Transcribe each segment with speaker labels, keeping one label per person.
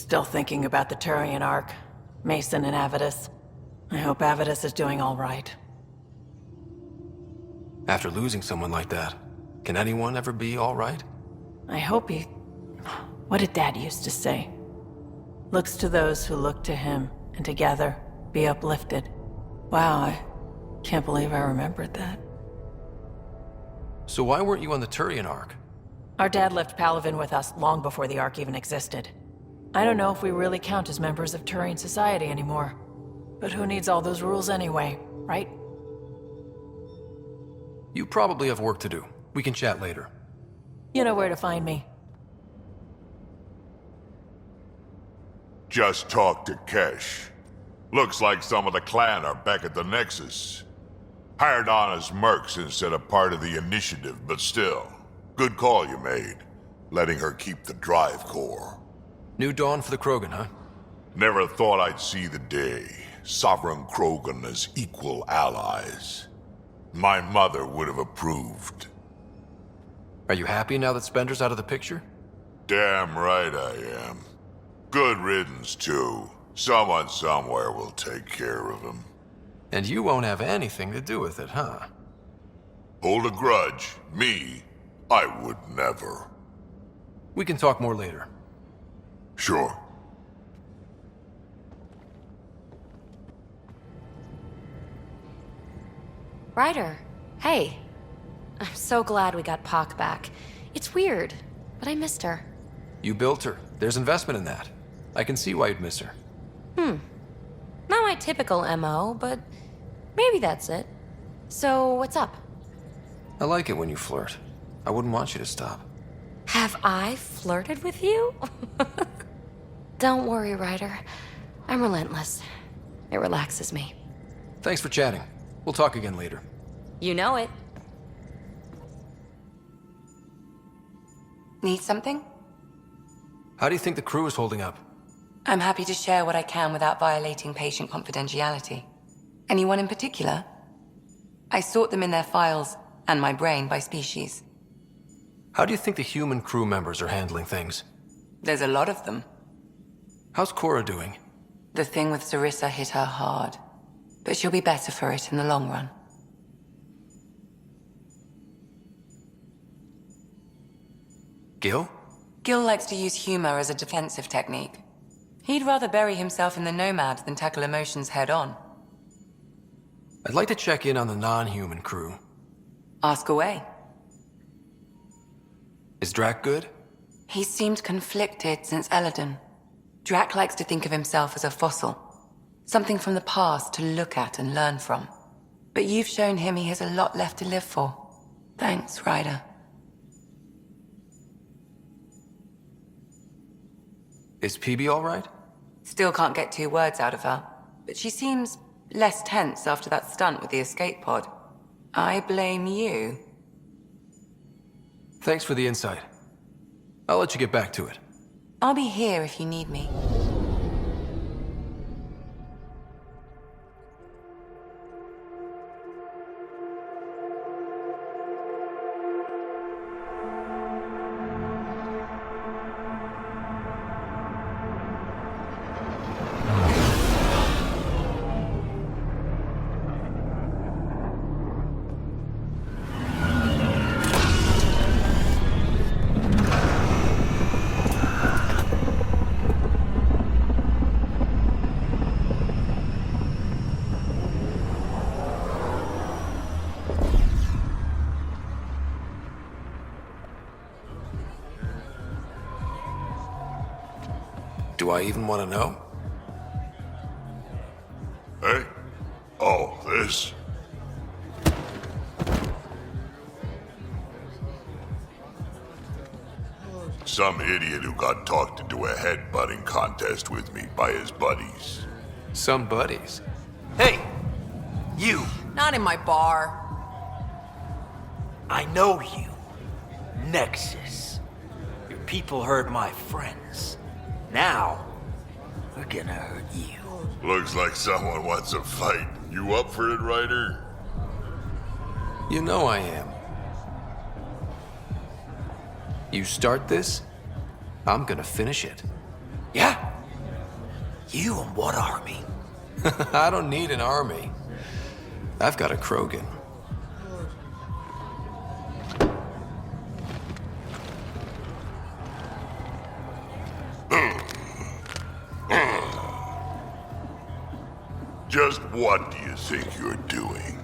Speaker 1: Still thinking about the Turian Ark, Mason and Avidus. I hope Avidus is doing all right.
Speaker 2: After losing someone like that, can anyone ever be all right?
Speaker 1: I hope he... What did Dad used to say? Looks to those who look to him, and together, be uplifted. Wow, I can't believe I remembered that.
Speaker 2: So why weren't you on the Turian Ark?
Speaker 1: Our dad left Palavin with us long before the Ark even existed. I don't know if we really count as members of Turian society anymore. But who needs all those rules anyway, right?
Speaker 2: You probably have work to do. We can chat later.
Speaker 1: You know where to find me.
Speaker 3: Just talked to Kesh. Looks like some of the clan are back at the Nexus. Hired on as mercs instead of part of the initiative, but still. Good call you made, letting her keep the drive core.
Speaker 2: New dawn for the Krogan, huh?
Speaker 3: Never thought I'd see the day. Sovereign Krogan as equal allies. My mother would have approved.
Speaker 2: Are you happy now that Spender's out of the picture?
Speaker 3: Damn right I am. Good riddance, too. Someone somewhere will take care of him.
Speaker 2: And you won't have anything to do with it, huh?
Speaker 3: Hold a grudge. Me? I would never.
Speaker 2: We can talk more later.
Speaker 3: Sure.
Speaker 4: Ryder, hey. I'm so glad we got Pak back. It's weird, but I missed her.
Speaker 2: You built her. There's investment in that. I can see why you'd miss her.
Speaker 4: Not my typical MO, but maybe that's it. So, what's up?
Speaker 2: I like it when you flirt. I wouldn't want you to stop.
Speaker 4: Have I flirted with you? Don't worry, Ryder. I'm relentless. It relaxes me.
Speaker 2: Thanks for chatting. We'll talk again later.
Speaker 4: You know it.
Speaker 5: Need something?
Speaker 2: How do you think the crew is holding up?
Speaker 5: I'm happy to share what I can without violating patient confidentiality. Anyone in particular? I sort them in their files, and my brain by species.
Speaker 2: How do you think the human crew members are handling things?
Speaker 5: There's a lot of them.
Speaker 2: How's Cora doing?
Speaker 5: The thing with Sarissa hit her hard, but she'll be better for it in the long run.
Speaker 2: Gil?
Speaker 5: Gil likes to use humor as a defensive technique. He'd rather bury himself in the Nomad than tackle emotions head-on.
Speaker 2: I'd like to check in on the non-human crew.
Speaker 5: Ask away.
Speaker 2: Is Drac good?
Speaker 5: He seemed conflicted since Eladon. Drac likes to think of himself as a fossil. Something from the past to look at and learn from. But you've shown him he has a lot left to live for. Thanks, Ryder.
Speaker 2: Is PB all right?
Speaker 5: Still can't get 2 words out of her. But she seems less tense after that stunt with the escape pod. I blame you.
Speaker 2: Thanks for the insight. I'll let you get back to it.
Speaker 5: I'll be here if you need me.
Speaker 2: Do I even want to know?
Speaker 3: Hey? Oh, this? Some idiot who got talked into a headbutting contest with me by his buddies.
Speaker 2: Some buddies.
Speaker 6: Hey! You!
Speaker 1: Not in my bar.
Speaker 6: I know you. Nexus. Your people hurt my friends. Now, we're gonna hurt you.
Speaker 3: Looks like someone wants a fight. You up for it, Ryder?
Speaker 2: You know I am. You start this, I'm gonna finish it.
Speaker 6: Yeah? You and what army?
Speaker 2: I don't need an army. I've got a Krogan.
Speaker 3: Just what do you think you're doing?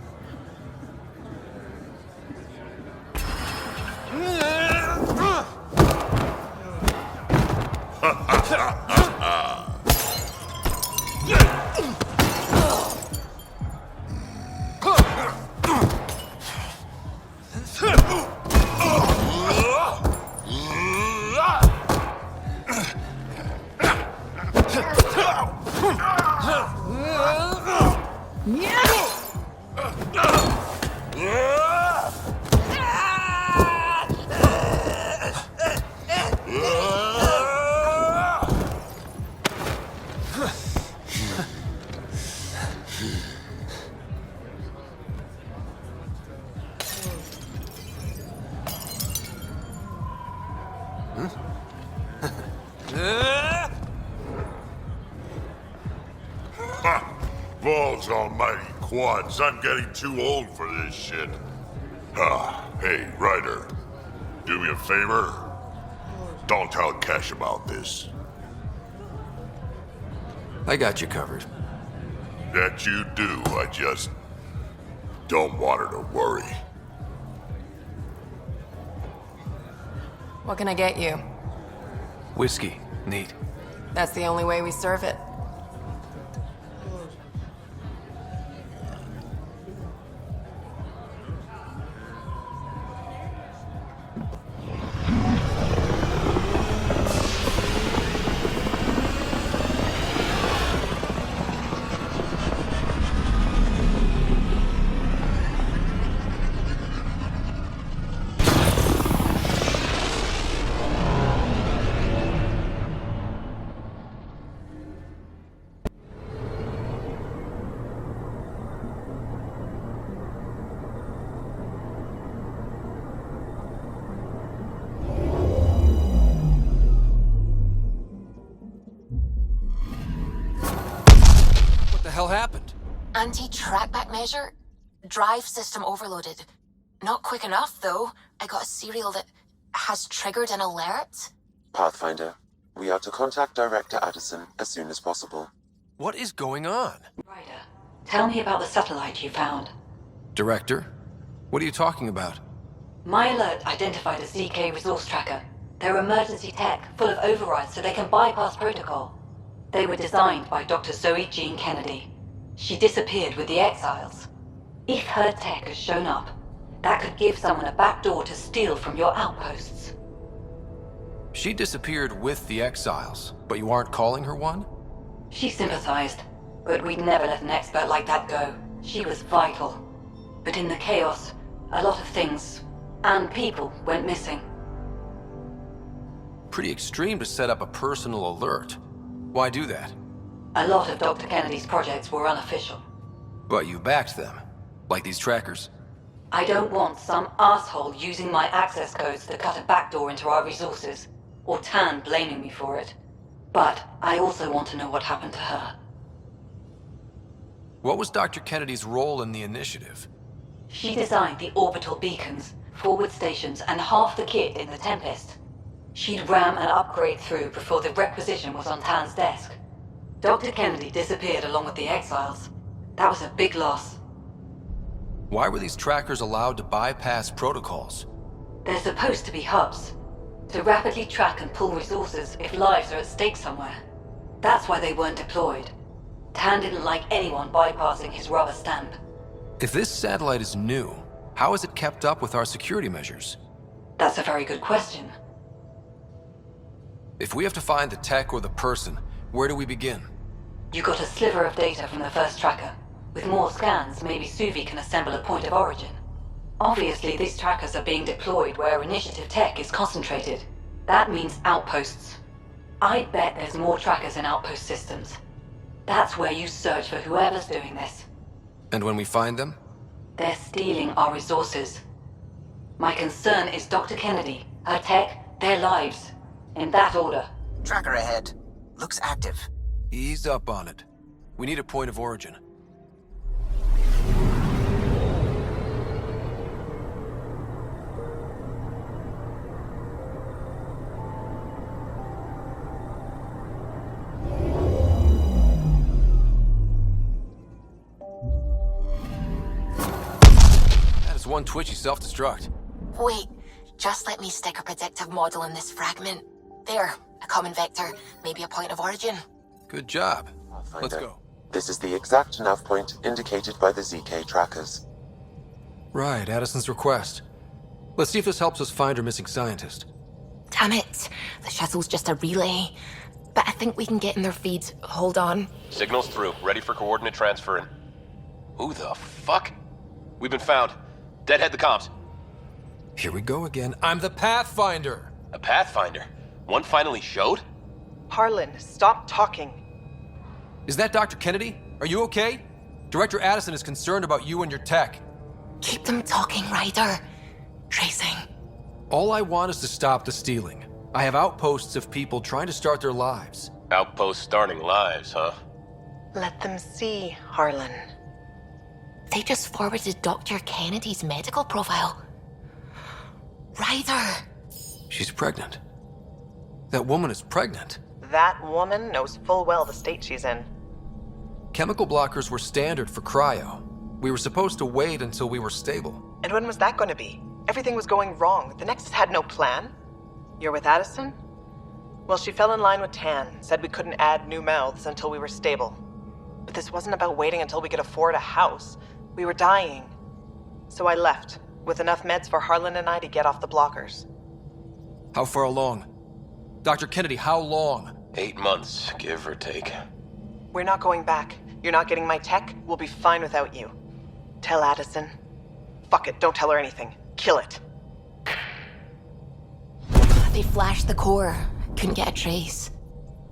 Speaker 3: Balls almighty quads, I'm getting too old for this shit. Hey, Ryder. Do me a favor. Don't tell Cash about this.
Speaker 2: I got you covered.
Speaker 3: That you do, I just don't want her to worry.
Speaker 5: What can I get you?
Speaker 2: Whiskey. Neat.
Speaker 5: That's the only way we serve it.
Speaker 2: What the hell happened?
Speaker 7: Anti-trackback measure? Drive system overloaded. Not quick enough, though. I got a serial that has triggered an alert.
Speaker 8: Pathfinder, we are to contact Director Addison as soon as possible.
Speaker 2: What is going on?
Speaker 9: Ryder, tell me about the satellite you found.
Speaker 2: Director? What are you talking about?
Speaker 9: My alert identified a ZK resource tracker. They're emergency tech, full of overrides so they can bypass protocol. They were designed by Dr. Zoe Jean Kennedy. She disappeared with the Exiles. If her tech has shown up, that could give someone a backdoor to steal from your outposts.
Speaker 2: She disappeared with the Exiles, but you aren't calling her one?
Speaker 9: She sympathized, but we'd never let an expert like that go. She was vital. But in the chaos, a lot of things, and people, went missing.
Speaker 2: Pretty extreme to set up a personal alert. Why do that?
Speaker 9: A lot of Dr. Kennedy's projects were unofficial.
Speaker 2: But you backed them, like these trackers.
Speaker 9: I don't want some asshole using my access codes to cut a backdoor into our resources, or Tan blaming me for it. But I also want to know what happened to her.
Speaker 2: What was Dr. Kennedy's role in the initiative?
Speaker 9: She designed the orbital beacons, forward stations, and half the kit in the Tempest. She'd ram and upgrade through before the requisition was on Tan's desk. Dr. Kennedy disappeared along with the Exiles. That was a big loss.
Speaker 2: Why were these trackers allowed to bypass protocols?
Speaker 9: They're supposed to be hubs, to rapidly track and pull resources if lives are at stake somewhere. That's why they weren't deployed. Tan didn't like anyone bypassing his rubber stamp.
Speaker 2: If this satellite is new, how is it kept up with our security measures?
Speaker 9: That's a very good question.
Speaker 2: If we have to find the tech or the person, where do we begin?
Speaker 9: You got a sliver of data from the first tracker. With more scans, maybe Suvi can assemble a point of origin. Obviously, these trackers are being deployed where initiative tech is concentrated. That means outposts. I'd bet there's more trackers in outpost systems. That's where you search for whoever's doing this.
Speaker 2: And when we find them?
Speaker 9: They're stealing our resources. My concern is Dr. Kennedy, her tech, their lives. In that order.
Speaker 6: Tracker ahead. Looks active.
Speaker 2: Ease up on it. We need a point of origin. That is one twitchy self-destruct.
Speaker 7: Wait, just let me stick a predictive model in this fragment. There, a common vector, maybe a point of origin.
Speaker 2: Good job. Let's
Speaker 8: Pathfinder.
Speaker 2: go.
Speaker 8: This is the exact nav point indicated by the ZK trackers.
Speaker 2: Right, Addison's request. Let's see if this helps us find our missing scientist.
Speaker 7: Damn it, the shuttle's just a relay. But I think we can get in their feeds. Hold on.
Speaker 10: Signal's through. Ready for coordinate transfer. Who the fuck? We've been found. Deadhead the comms.
Speaker 2: Here we go again. I'm the Pathfinder!
Speaker 10: A Pathfinder? One finally showed?
Speaker 11: Harlan, stop talking.
Speaker 2: Is that Dr. Kennedy? Are you okay? Director Addison is concerned about you and your tech.
Speaker 7: Keep them talking, Ryder. Tracing.
Speaker 2: All I want is to stop the stealing. I have outposts of people trying to start their lives.
Speaker 10: Outposts starting lives, huh?
Speaker 11: Let them see, Harlan.
Speaker 7: They just forwarded Dr. Kennedy's medical profile. Ryder!
Speaker 2: She's pregnant. That woman is pregnant.
Speaker 11: That woman knows full well the state she's in.
Speaker 2: Chemical blockers were standard for cryo. We were supposed to wait until we were stable.
Speaker 11: And when was that going to be? Everything was going wrong. The Nexus had no plan. You're with Addison? Well, she fell in line with Tan, said we couldn't add new mouths until we were stable. But this wasn't about waiting until we could afford a house. We were dying. So I left, with enough meds for Harlan and I to get off the blockers.
Speaker 2: How far along? Dr. Kennedy, how long?
Speaker 10: 8 months, give or take.
Speaker 11: We're not going back. You're not getting my tech. We'll be fine without you. Tell Addison. Fuck it, don't tell her anything. Kill it.
Speaker 7: They flashed the core. Couldn't get a trace.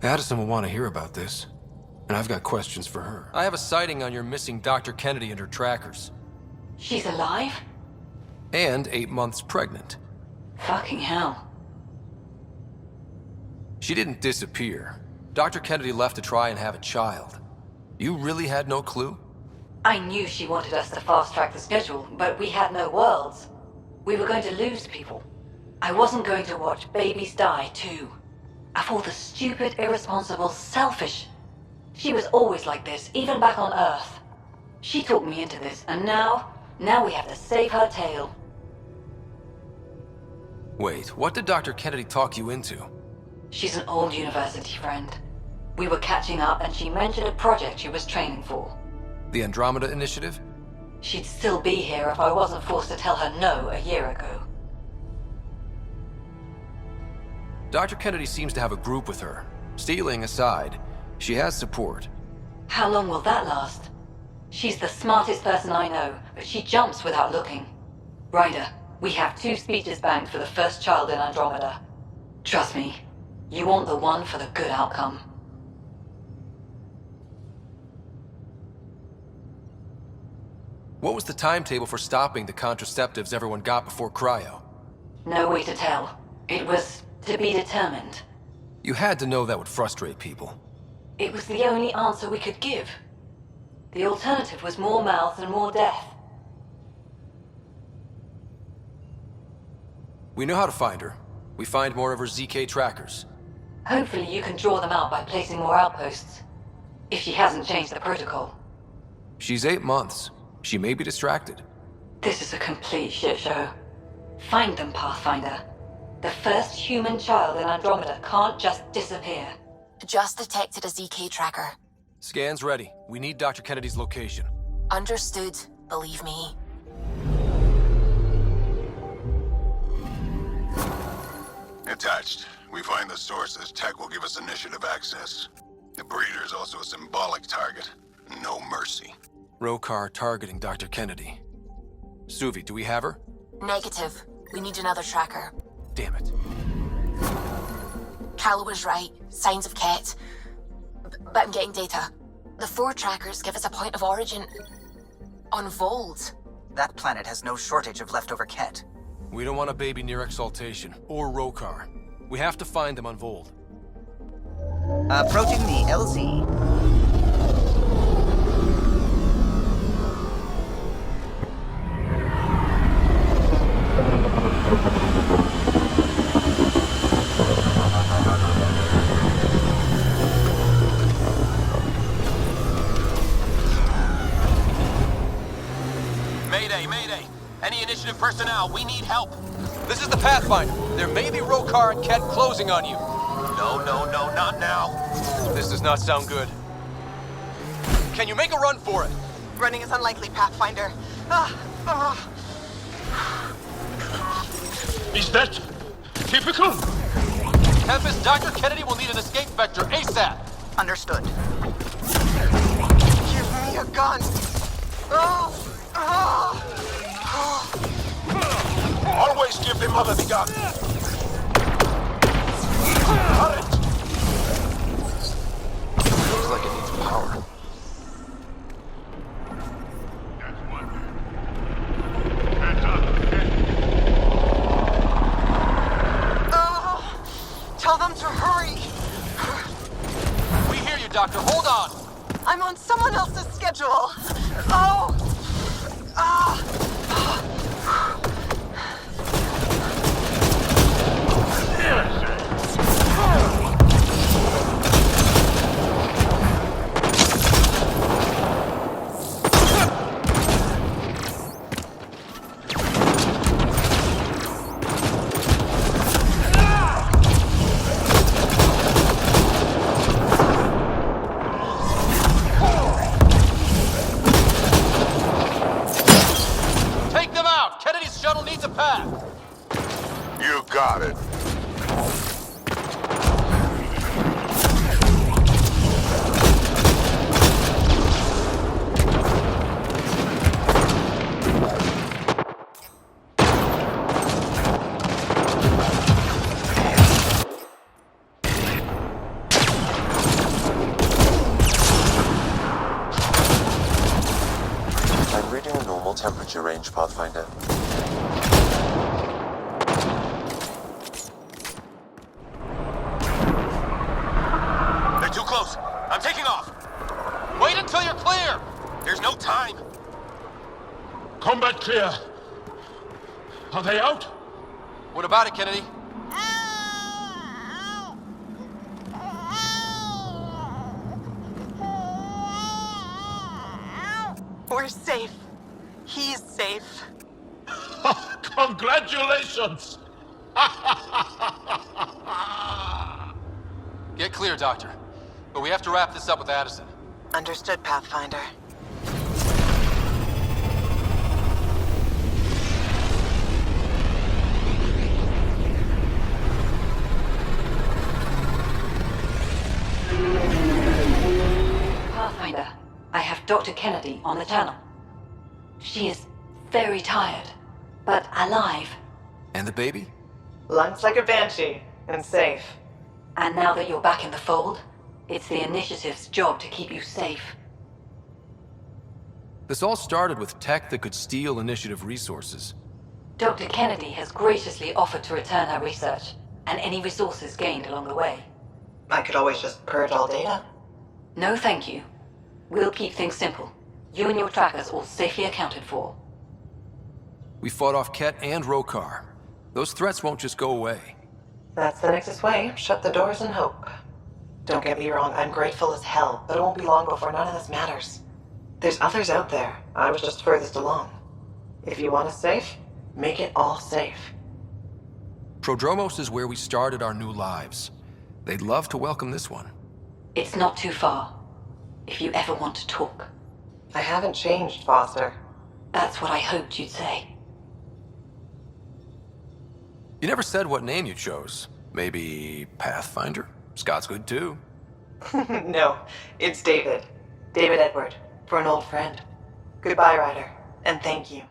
Speaker 2: Addison will want to hear about this. And I've got questions for her. I have a sighting on your missing Dr. Kennedy and her trackers.
Speaker 9: She's alive?
Speaker 2: And 8 months pregnant.
Speaker 9: Fucking hell.
Speaker 2: She didn't disappear. Dr. Kennedy left to try and have a child. You really had no clue?
Speaker 9: I knew she wanted us to fast-track the schedule, but we had no worlds. We were going to lose people. I wasn't going to watch babies die, too. Of all the stupid, irresponsible, selfish... She was always like this, even back on Earth. She talked me into this, and now we have to save her tail.
Speaker 2: Wait, what did Dr. Kennedy talk you into?
Speaker 9: She's an old university friend. We were catching up, and she mentioned a project she was training for.
Speaker 2: The Andromeda Initiative?
Speaker 9: She'd still be here if I wasn't forced to tell her no a year ago.
Speaker 2: Dr. Kennedy seems to have a group with her. Stealing aside, she has support.
Speaker 9: How long will that last? She's the smartest person I know, but she jumps without looking. Ryder, we have 2 speeches banked for the first child in Andromeda. Trust me, you want the one for the good outcome.
Speaker 2: What was the timetable for stopping the contraceptives everyone got before cryo?
Speaker 9: No way to tell. It was to be determined.
Speaker 2: You had to know that would frustrate people.
Speaker 9: It was the only answer we could give. The alternative was more mouths and more death.
Speaker 2: We know how to find her. We find more of her ZK trackers.
Speaker 9: Hopefully you can draw them out by placing more outposts. If she hasn't changed the protocol.
Speaker 2: She's 8 months. She may be distracted.
Speaker 9: This is a complete shit show. Find them, Pathfinder. The first human child in Andromeda can't just disappear.
Speaker 7: Just detected a ZK tracker.
Speaker 2: Scans ready. We need Dr. Kennedy's location.
Speaker 7: Understood, believe me.
Speaker 12: Attached. We find the source. This tech will give us initiative access. The breeder is also a symbolic target. No mercy.
Speaker 2: Rokar targeting Dr. Kennedy. Suvi, do we have her?
Speaker 7: Negative. We need another tracker.
Speaker 2: Damn it.
Speaker 7: Callow was right. Signs of Ket. But I'm getting data. The 4 trackers give us a point of origin on Vold.
Speaker 6: That planet has no shortage of leftover Ket.
Speaker 2: We don't want a baby near Exaltation, or Rokar. We have to find them on Vold.
Speaker 13: Approaching the LZ.
Speaker 10: Mayday, mayday. Any initiative personnel, we need help. This is the Pathfinder. There may be Rokar and Ket closing on you. No, not now. This does not sound good. Can you make a run for it?
Speaker 11: Running is unlikely, Pathfinder.
Speaker 14: Is that typical?
Speaker 10: Tempest, Dr. Kennedy will need an escape vector ASAP.
Speaker 11: Understood. Give me a gun.
Speaker 14: Always give the mother the gun. Got it.
Speaker 10: Looks like it needs power.
Speaker 11: Tell them to hurry.
Speaker 10: We hear you, Doctor. Hold on.
Speaker 11: I'm on someone else's schedule.
Speaker 10: Take them out. Kennedy's shuttle needs a path.
Speaker 3: You got it.
Speaker 8: I'm reading a normal temperature range, Pathfinder.
Speaker 10: They're too close. I'm taking off. Wait until you're clear. There's no time.
Speaker 14: Combat clear. Are they out?
Speaker 10: What about it, Kennedy?
Speaker 11: We're safe. He's safe.
Speaker 14: Congratulations!
Speaker 10: Get clear, Doctor. But we have to wrap this up with Addison.
Speaker 11: Understood, Pathfinder.
Speaker 9: Pathfinder, I have Dr. Kennedy on the channel. She is very tired, but alive.
Speaker 2: And the baby?
Speaker 11: Lungs like a banshee, and safe.
Speaker 9: And now that you're back in the fold, it's the Initiative's job to keep you safe.
Speaker 2: This all started with tech that could steal Initiative resources.
Speaker 9: Dr. Kennedy has graciously offered to return her research, and any resources gained along the way.
Speaker 11: I could always just purge all data.
Speaker 9: No, thank you. We'll keep things simple. You and your trackers all safely accounted for.
Speaker 2: We fought off Ket and Rokar. Those threats won't just go away.
Speaker 11: That's the Nexus way. Shut the doors and hope. Don't get me wrong, I'm grateful as hell, but it won't be long before none of this matters. There's others out there. I was just furthest along. If you want us safe, make it all safe.
Speaker 2: Prodromos is where we started our new lives. They'd love to welcome this one.
Speaker 9: It's not too far, if you ever want to talk.
Speaker 11: I haven't changed, Foster.
Speaker 9: That's what I hoped you'd say.
Speaker 2: You never said what name you chose. Maybe Pathfinder? Scott's good too.
Speaker 11: No, it's David. David Edward, for an old friend. Goodbye, Ryder, and thank you.